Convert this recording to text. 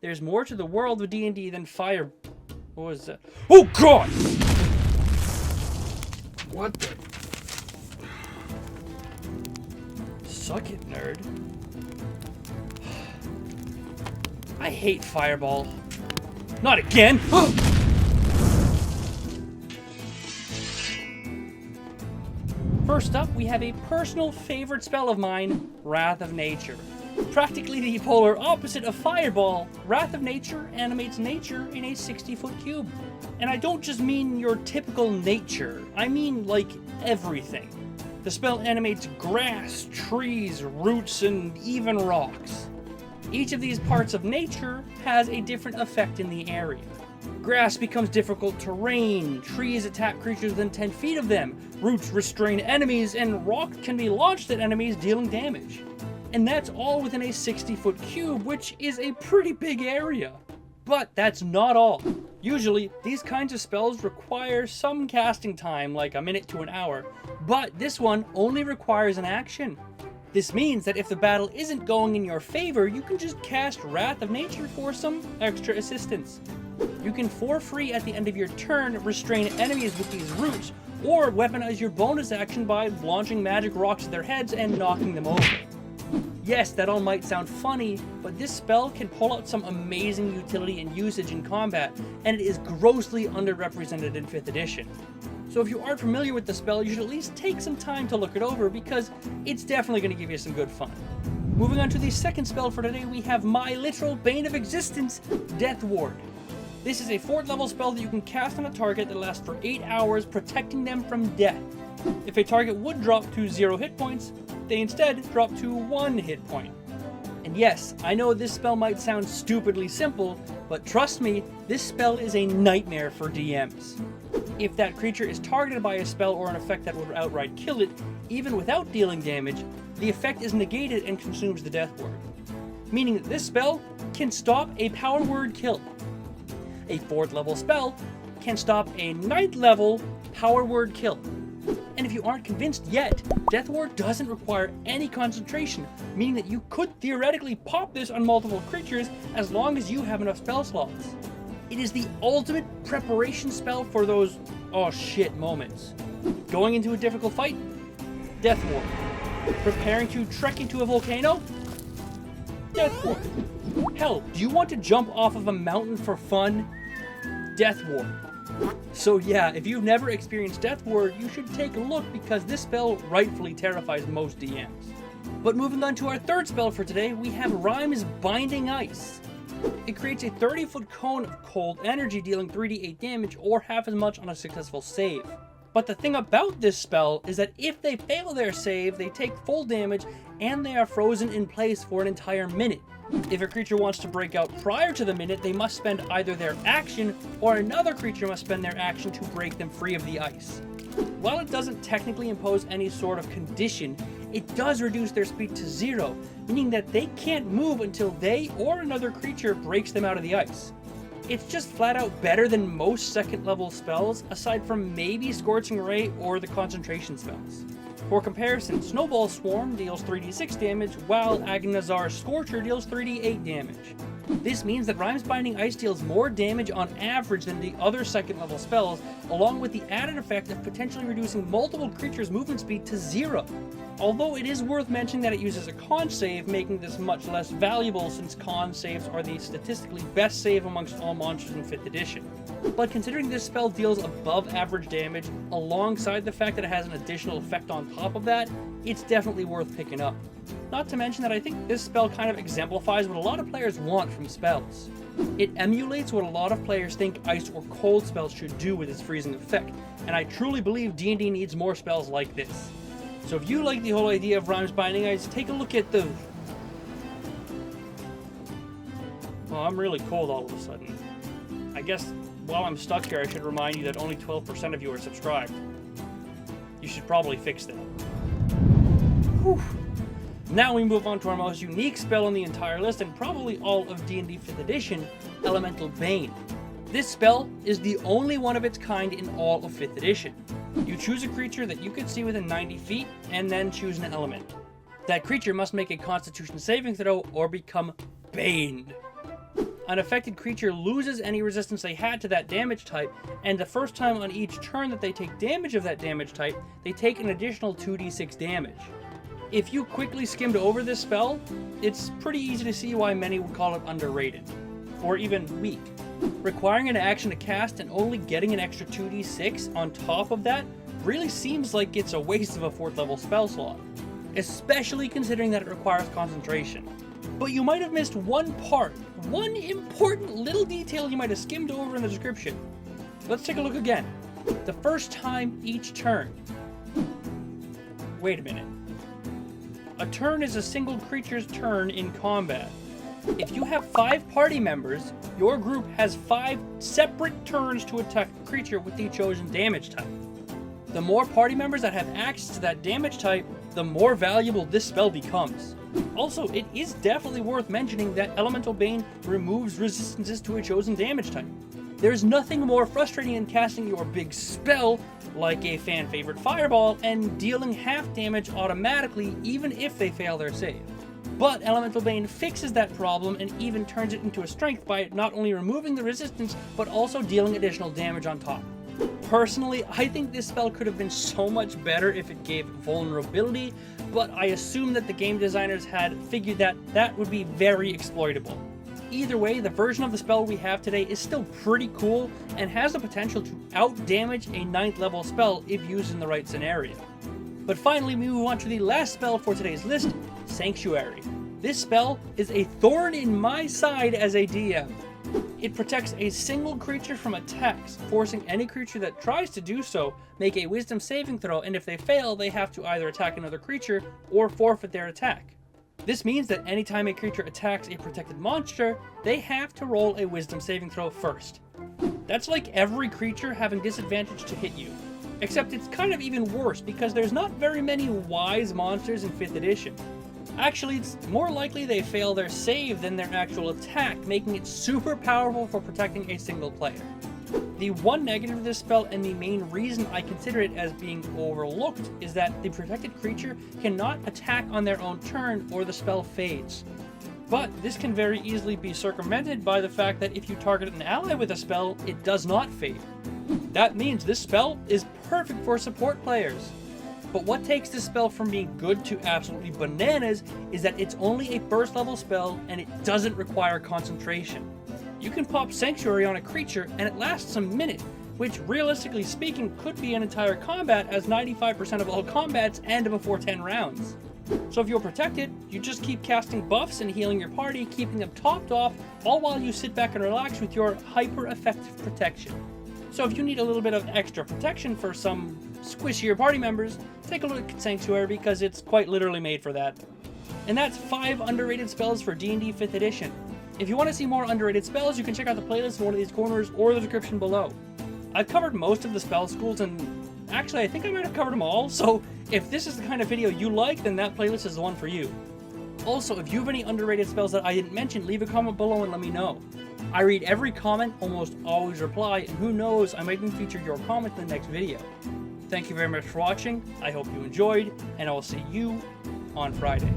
there's more to the world of D&D than fire... What was that? Oh, God! What the? Suck it, nerd. I hate Fireball. Not again! First up, we have a personal favorite spell of mine, Wrath of Nature. Practically the polar opposite of Fireball, Wrath of Nature animates nature in a 60-foot cube. And I don't just mean your typical nature, I mean like everything. The spell animates grass, trees, roots, and even rocks. Each of these parts of nature has a different effect in the area. Grass becomes difficult terrain, trees attack creatures within 10 feet of them, roots restrain enemies, and rock can be launched at enemies dealing damage. And that's all within a 60-foot cube, which is a pretty big area. But that's not all. Usually, these kinds of spells require some casting time, like a minute to an hour, but this one only requires an action. This means that if the battle isn't going in your favor, you can just cast Wrath of Nature for some extra assistance. You can for free at the end of your turn restrain enemies with these roots, or weaponize your bonus action by launching magic rocks at their heads and knocking them over. Yes, that all might sound funny, but this spell can pull out some amazing utility and usage in combat, and it is grossly underrepresented in 5th edition. So if you aren't familiar with the spell, you should at least take some time to look it over, because it's definitely going to give you some good fun. Moving on to the second spell for today, we have my literal bane of existence, Death Ward. This is a 4th level spell that you can cast on a target that lasts for 8 hours, protecting them from death. If a target would drop to 0 hit points, they instead drop to 1 hit point. And yes, I know this spell might sound stupidly simple, but trust me, this spell is a nightmare for DMs. If that creature is targeted by a spell or an effect that would outright kill it, even without dealing damage, the effect is negated and consumes the death word. Meaning that this spell can stop a power word kill. A 4th level spell can stop a 9th level power word kill. And if you aren't convinced yet, Death Ward doesn't require any concentration, meaning that you could theoretically pop this on multiple creatures as long as you have enough spell slots. It is the ultimate preparation spell for those oh shit moments. Going into a difficult fight? Death Ward. Preparing to trek into a volcano? Death Ward. Hell, do you want to jump off of a mountain for fun? Death Ward. So yeah, if you've never experienced Death Ward, you should take a look because this spell rightfully terrifies most DMs. But moving on to our third spell for today, we have Rhyme's Binding Ice. It creates a 30-foot cone of cold energy dealing 3d8 damage or half as much on a successful save. But the thing about this spell is that if they fail their save, they take full damage and they are frozen in place for an entire minute. If a creature wants to break out prior to the minute, they must spend either their action or another creature must spend their action to break them free of the ice. While it doesn't technically impose any sort of condition, it does reduce their speed to 0, meaning that they can't move until they or another creature breaks them out of the ice. It's just flat out better than most 2nd level spells, aside from maybe Scorching Ray or the concentration spells. For comparison, Snowball Swarm deals 3d6 damage, while Agnazar's Scorcher deals 3d8 damage. This means that Rhyme's Binding Ice deals more damage on average than the other 2nd level spells, along with the added effect of potentially reducing multiple creatures' movement speed to 0. Although it is worth mentioning that it uses a con save, making this much less valuable since con saves are the statistically best save amongst all monsters in 5th edition. But considering this spell deals above average damage, alongside the fact that it has an additional effect on top of that, it's definitely worth picking up. Not to mention that I think this spell kind of exemplifies what a lot of players want from spells. It emulates what a lot of players think ice or cold spells should do with its freezing effect, and I truly believe D&D needs more spells like this. So if you like the whole idea of Rhyme's Binding Ice, take a look at the... Well, I'm really cold all of a sudden. I guess while I'm stuck here, I should remind you that only 12% of you are subscribed. You should probably fix that. Whew. Now we move on to our most unique spell on the entire list, and probably all of D&D 5th edition, Elemental Bane. This spell is the only one of its kind in all of 5th edition. You choose a creature that you can see within 90 feet, and then choose an element. That creature must make a Constitution saving throw or become baned. An affected creature loses any resistance they had to that damage type, and the first time on each turn that they take damage of that damage type, they take an additional 2d6 damage. If you quickly skimmed over this spell, it's pretty easy to see why many would call it underrated, or even weak. Requiring an action to cast and only getting an extra 2d6 on top of that really seems like it's a waste of a 4th level spell slot, especially considering that it requires concentration. But you might have missed one part, one important little detail you might have skimmed over in the description. Let's take a look again. The first time each turn. Wait a minute. A turn is a single creature's turn in combat. If you have 5 party members, your group has 5 separate turns to attack the creature with the chosen damage type. The more party members that have access to that damage type, the more valuable this spell becomes. Also, it is definitely worth mentioning that Elemental Bane removes resistances to a chosen damage type. There's nothing more frustrating than casting your big spell, like a fan favorite Fireball, and dealing half damage automatically even if they fail their save. But Elemental Bane fixes that problem and even turns it into a strength by not only removing the resistance, but also dealing additional damage on top. Personally, I think this spell could have been so much better if it gave vulnerability, but I assume that the game designers had figured that that would be very exploitable. Either way, the version of the spell we have today is still pretty cool and has the potential to out-damage a 9th level spell if used in the right scenario. But finally, we move on to the last spell for today's list, Sanctuary. This spell is a thorn in my side as a DM. It protects a single creature from attacks, forcing any creature that tries to do so make a wisdom saving throw, and if they fail, they have to either attack another creature or forfeit their attack. This means that anytime a creature attacks a protected monster, they have to roll a wisdom saving throw first. That's like every creature having disadvantage to hit you. Except it's kind of even worse because there's not very many wise monsters in 5th edition. Actually, it's more likely they fail their save than their actual attack, making it super powerful for protecting a single player. The one negative of this spell, and the main reason I consider it as being overlooked, is that the protected creature cannot attack on their own turn or the spell fades. But this can very easily be circumvented by the fact that if you target an ally with a spell, it does not fade. That means this spell is perfect for support players. But what takes this spell from being good to absolutely bananas is that it's only a 1st level spell and it doesn't require concentration. You can pop Sanctuary on a creature and it lasts a minute, which realistically speaking could be an entire combat, as 95% of all combats end before 10 rounds. So if you're protected, you just keep casting buffs and healing your party, keeping them topped off, all while you sit back and relax with your hyper-effective protection. So if you need a little bit of extra protection for some squishier party members, take a look at Sanctuary because it's quite literally made for that. And that's 5 underrated spells for D&D 5th edition. If you want to see more underrated spells, you can check out the playlist in one of these corners or the description below. I've covered most of the spell schools, and actually I think I might have covered them all, so if this is the kind of video you like, then that playlist is the one for you. Also, if you have any underrated spells that I didn't mention, leave a comment below and let me know. I read every comment, almost always reply, and who knows, I might even feature your comment in the next video. Thank you very much for watching, I hope you enjoyed, and I will see you on Friday.